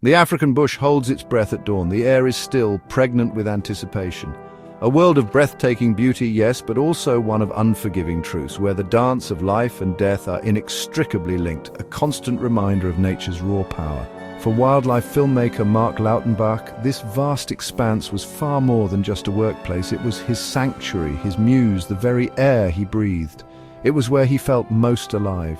The African bush holds its breath at dawn. The air is still, pregnant with anticipation. A world of breathtaking beauty, yes, but also one of unforgiving truths, where the dance of life and death are inextricably linked, a constant reminder of nature's raw power. For wildlife filmmaker Mark Lautenbach, this vast expanse was far more than just a workplace. It was his sanctuary, his muse, the very air he breathed. It was where he felt most alive.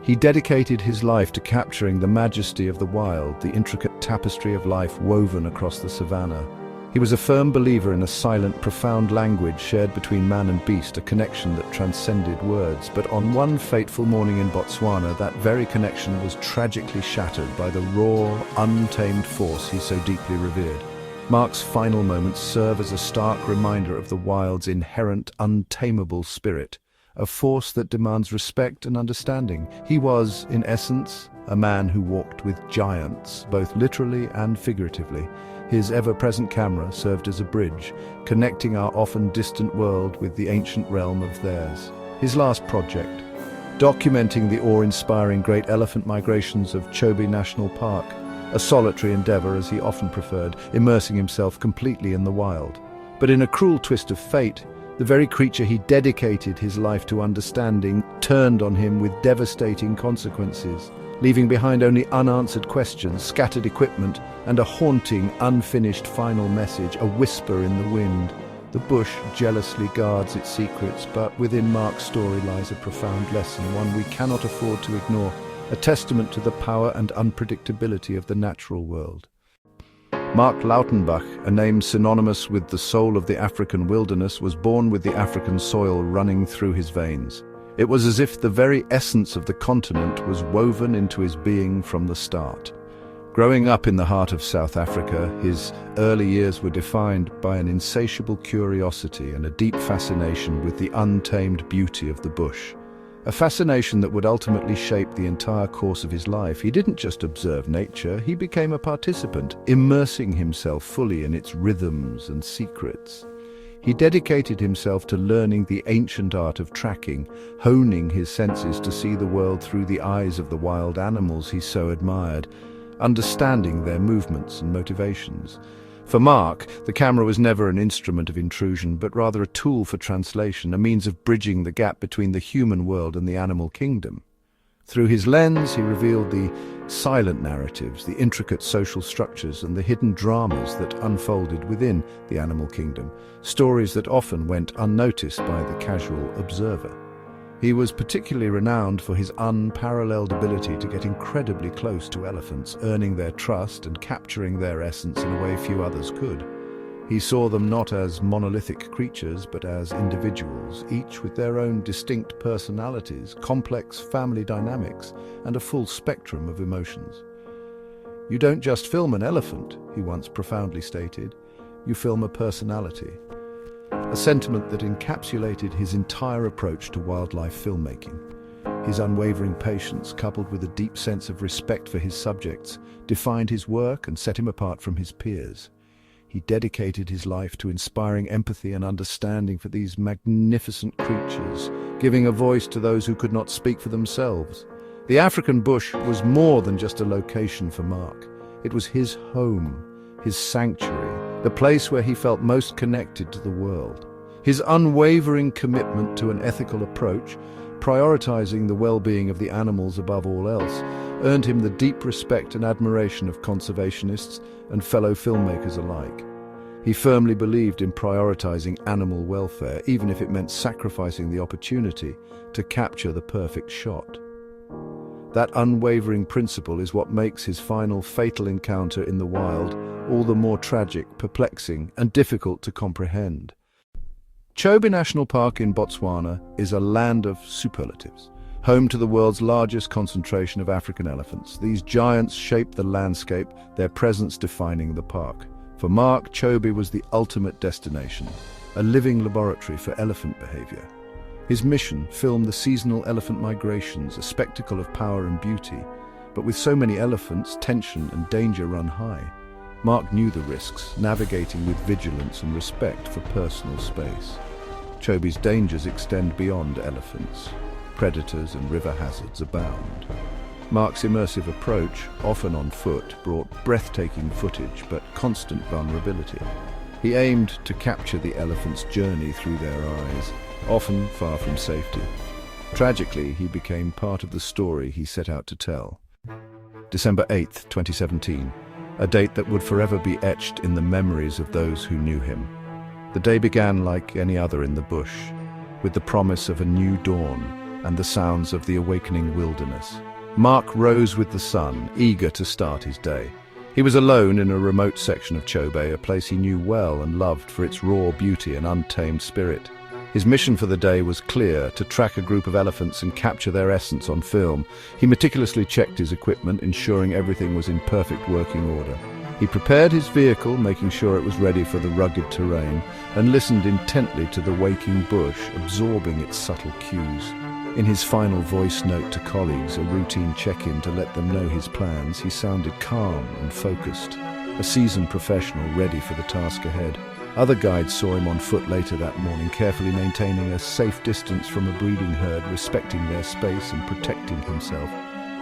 He dedicated his life to capturing the majesty of the wild, the intricate tapestry of life woven across the savannah. He was a firm believer in a silent, profound language shared between man and beast, a connection that transcended words. But on one fateful morning in Botswana, that very connection was tragically shattered by the raw, untamed force he so deeply revered. Mark's final moments serve as a stark reminder of the wild's inherent, untamable spirit, a force that demands respect and understanding. He was, in essence, a man who walked with giants, both literally and figuratively. His ever-present camera served as a bridge, connecting our often distant world with the ancient realm of theirs. His last project, documenting the awe-inspiring great elephant migrations of Chobe National Park, a solitary endeavor as he often preferred, immersing himself completely in the wild. But in a cruel twist of fate, the very creature he dedicated his life to understanding turned on him with devastating consequences, leaving behind only unanswered questions, scattered equipment, and a haunting, unfinished final message, a whisper in the wind. The bush jealously guards its secrets, but within Mark's story lies a profound lesson, one we cannot afford to ignore, a testament to the power and unpredictability of the natural world. Mark Lautenbach, a name synonymous with the soul of the African wilderness, was born with the African soil running through his veins. It was as if the very essence of the continent was woven into his being from the start. Growing up in the heart of South Africa, his early years were defined by an insatiable curiosity and a deep fascination with the untamed beauty of the bush. A fascination that would ultimately shape the entire course of his life. He didn't just observe nature, he became a participant, immersing himself fully in its rhythms and secrets. He dedicated himself to learning the ancient art of tracking, honing his senses to see the world through the eyes of the wild animals he so admired, understanding their movements and motivations. For Mark, the camera was never an instrument of intrusion, but rather a tool for translation, a means of bridging the gap between the human world and the animal kingdom. Through his lens, he revealed the silent narratives, the intricate social structures, and the hidden dramas that unfolded within the animal kingdom, stories that often went unnoticed by the casual observer. He was particularly renowned for his unparalleled ability to get incredibly close to elephants, earning their trust and capturing their essence in a way few others could. He saw them not as monolithic creatures, but as individuals, each with their own distinct personalities, complex family dynamics, and a full spectrum of emotions. "You don't just film an elephant," he once profoundly stated, "you film a personality." A sentiment that encapsulated his entire approach to wildlife filmmaking. His unwavering patience, coupled with a deep sense of respect for his subjects, defined his work and set him apart from his peers. He dedicated his life to inspiring empathy and understanding for these magnificent creatures, giving a voice to those who could not speak for themselves. The African bush was more than just a location for Mark. It was his home, his sanctuary, the place where he felt most connected to the world. His unwavering commitment to an ethical approach, prioritizing the well-being of the animals above all else, earned him the deep respect and admiration of conservationists and fellow filmmakers alike. He firmly believed in prioritizing animal welfare, even if it meant sacrificing the opportunity to capture the perfect shot. That unwavering principle is what makes his final fatal encounter in the wild all the more tragic, perplexing, and difficult to comprehend. Chobe National Park in Botswana is a land of superlatives, home to the world's largest concentration of African elephants. These giants shape the landscape, their presence defining the park. For Mark, Chobe was the ultimate destination, a living laboratory for elephant behavior. His mission, film the seasonal elephant migrations, a spectacle of power and beauty. But with so many elephants, tension and danger run high. Mark knew the risks, navigating with vigilance and respect for personal space. Chobe's dangers extend beyond elephants. Predators and river hazards abound. Mark's immersive approach, often on foot, brought breathtaking footage but constant vulnerability. He aimed to capture the elephant's journey through their eyes, often far from safety. Tragically, he became part of the story he set out to tell. December 8th, 2017, a date that would forever be etched in the memories of those who knew him. The day began like any other in the bush, with the promise of a new dawn and the sounds of the awakening wilderness. Mark rose with the sun, eager to start his day. He was alone in a remote section of Chobe, a place he knew well and loved for its raw beauty and untamed spirit. His mission for the day was clear: to track a group of elephants and capture their essence on film. He meticulously checked his equipment, ensuring everything was in perfect working order. He prepared his vehicle, making sure it was ready for the rugged terrain, and listened intently to the waking bush, absorbing its subtle cues. In his final voice note to colleagues, a routine check-in to let them know his plans, he sounded calm and focused, a seasoned professional ready for the task ahead. Other guides saw him on foot later that morning, carefully maintaining a safe distance from a breeding herd, respecting their space and protecting himself.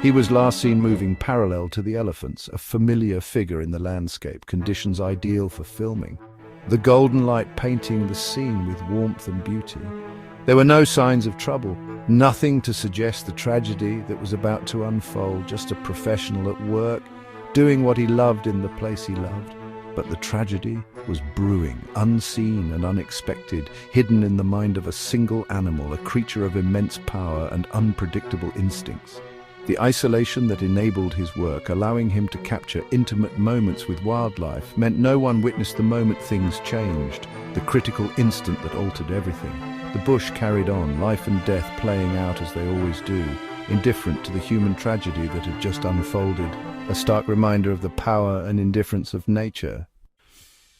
He was last seen moving parallel to the elephants, a familiar figure in the landscape, conditions ideal for filming. The golden light painting the scene with warmth and beauty. There were no signs of trouble, nothing to suggest the tragedy that was about to unfold, just a professional at work, doing what he loved in the place he loved. But the tragedy was brewing, unseen and unexpected, hidden in the mind of a single animal, a creature of immense power and unpredictable instincts. The isolation that enabled his work, allowing him to capture intimate moments with wildlife, meant no one witnessed the moment things changed, the critical instant that altered everything. The bush carried on, life and death playing out as they always do, indifferent to the human tragedy that had just unfolded, a stark reminder of the power and indifference of nature.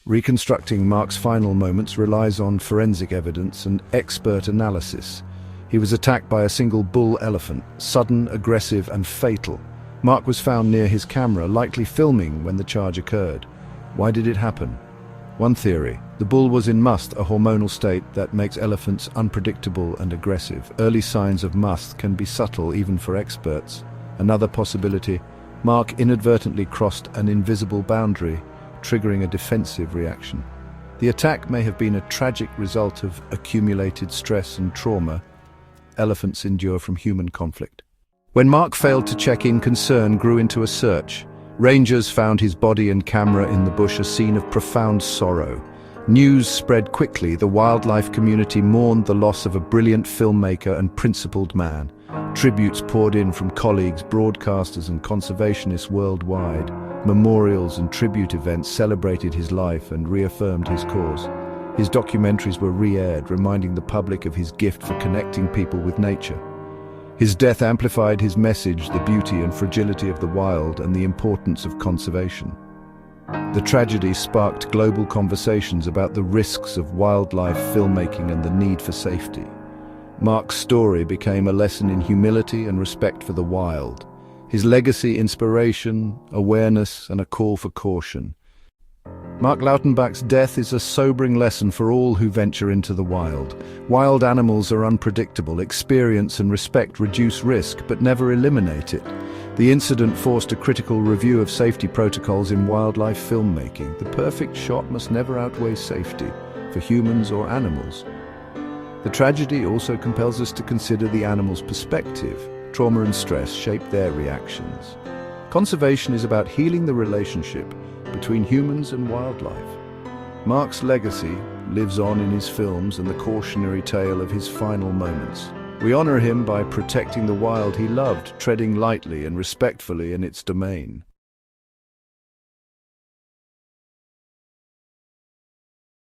Reconstructing Mark's final moments relies on forensic evidence and expert analysis. He was attacked by a single bull elephant, sudden, aggressive and fatal. Mark was found near his camera, likely filming when the charge occurred. Why did it happen? One theory: the bull was in must, a hormonal state that makes elephants unpredictable and aggressive. Early signs of must can be subtle even for experts. Another possibility: Mark inadvertently crossed an invisible boundary, triggering a defensive reaction. The attack may have been a tragic result of accumulated stress and trauma elephants endure from human conflict. When Mark failed to check in, concern grew into a search. Rangers found his body and camera in the bush, a scene of profound sorrow. News spread quickly. The wildlife community mourned the loss of a brilliant filmmaker and principled man. Tributes poured in from colleagues, broadcasters and conservationists worldwide. Memorials and tribute events celebrated his life and reaffirmed his cause. His documentaries were re-aired, reminding the public of his gift for connecting people with nature. His death amplified his message, the beauty and fragility of the wild and the importance of conservation. The tragedy sparked global conversations about the risks of wildlife filmmaking and the need for safety. Mark's story became a lesson in humility and respect for the wild. His legacy: inspiration, awareness, and a call for caution. Mark Lautenbach's death is a sobering lesson for all who venture into the wild. Wild animals are unpredictable. Experience and respect reduce risk, but never eliminate it. The incident forced a critical review of safety protocols in wildlife filmmaking. The perfect shot must never outweigh safety, for humans or animals. The tragedy also compels us to consider the animal's perspective. Trauma and stress shape their reactions. Conservation is about healing the relationship between humans and wildlife. Mark's legacy lives on in his films and the cautionary tale of his final moments. We honor him by protecting the wild he loved, treading lightly and respectfully in its domain.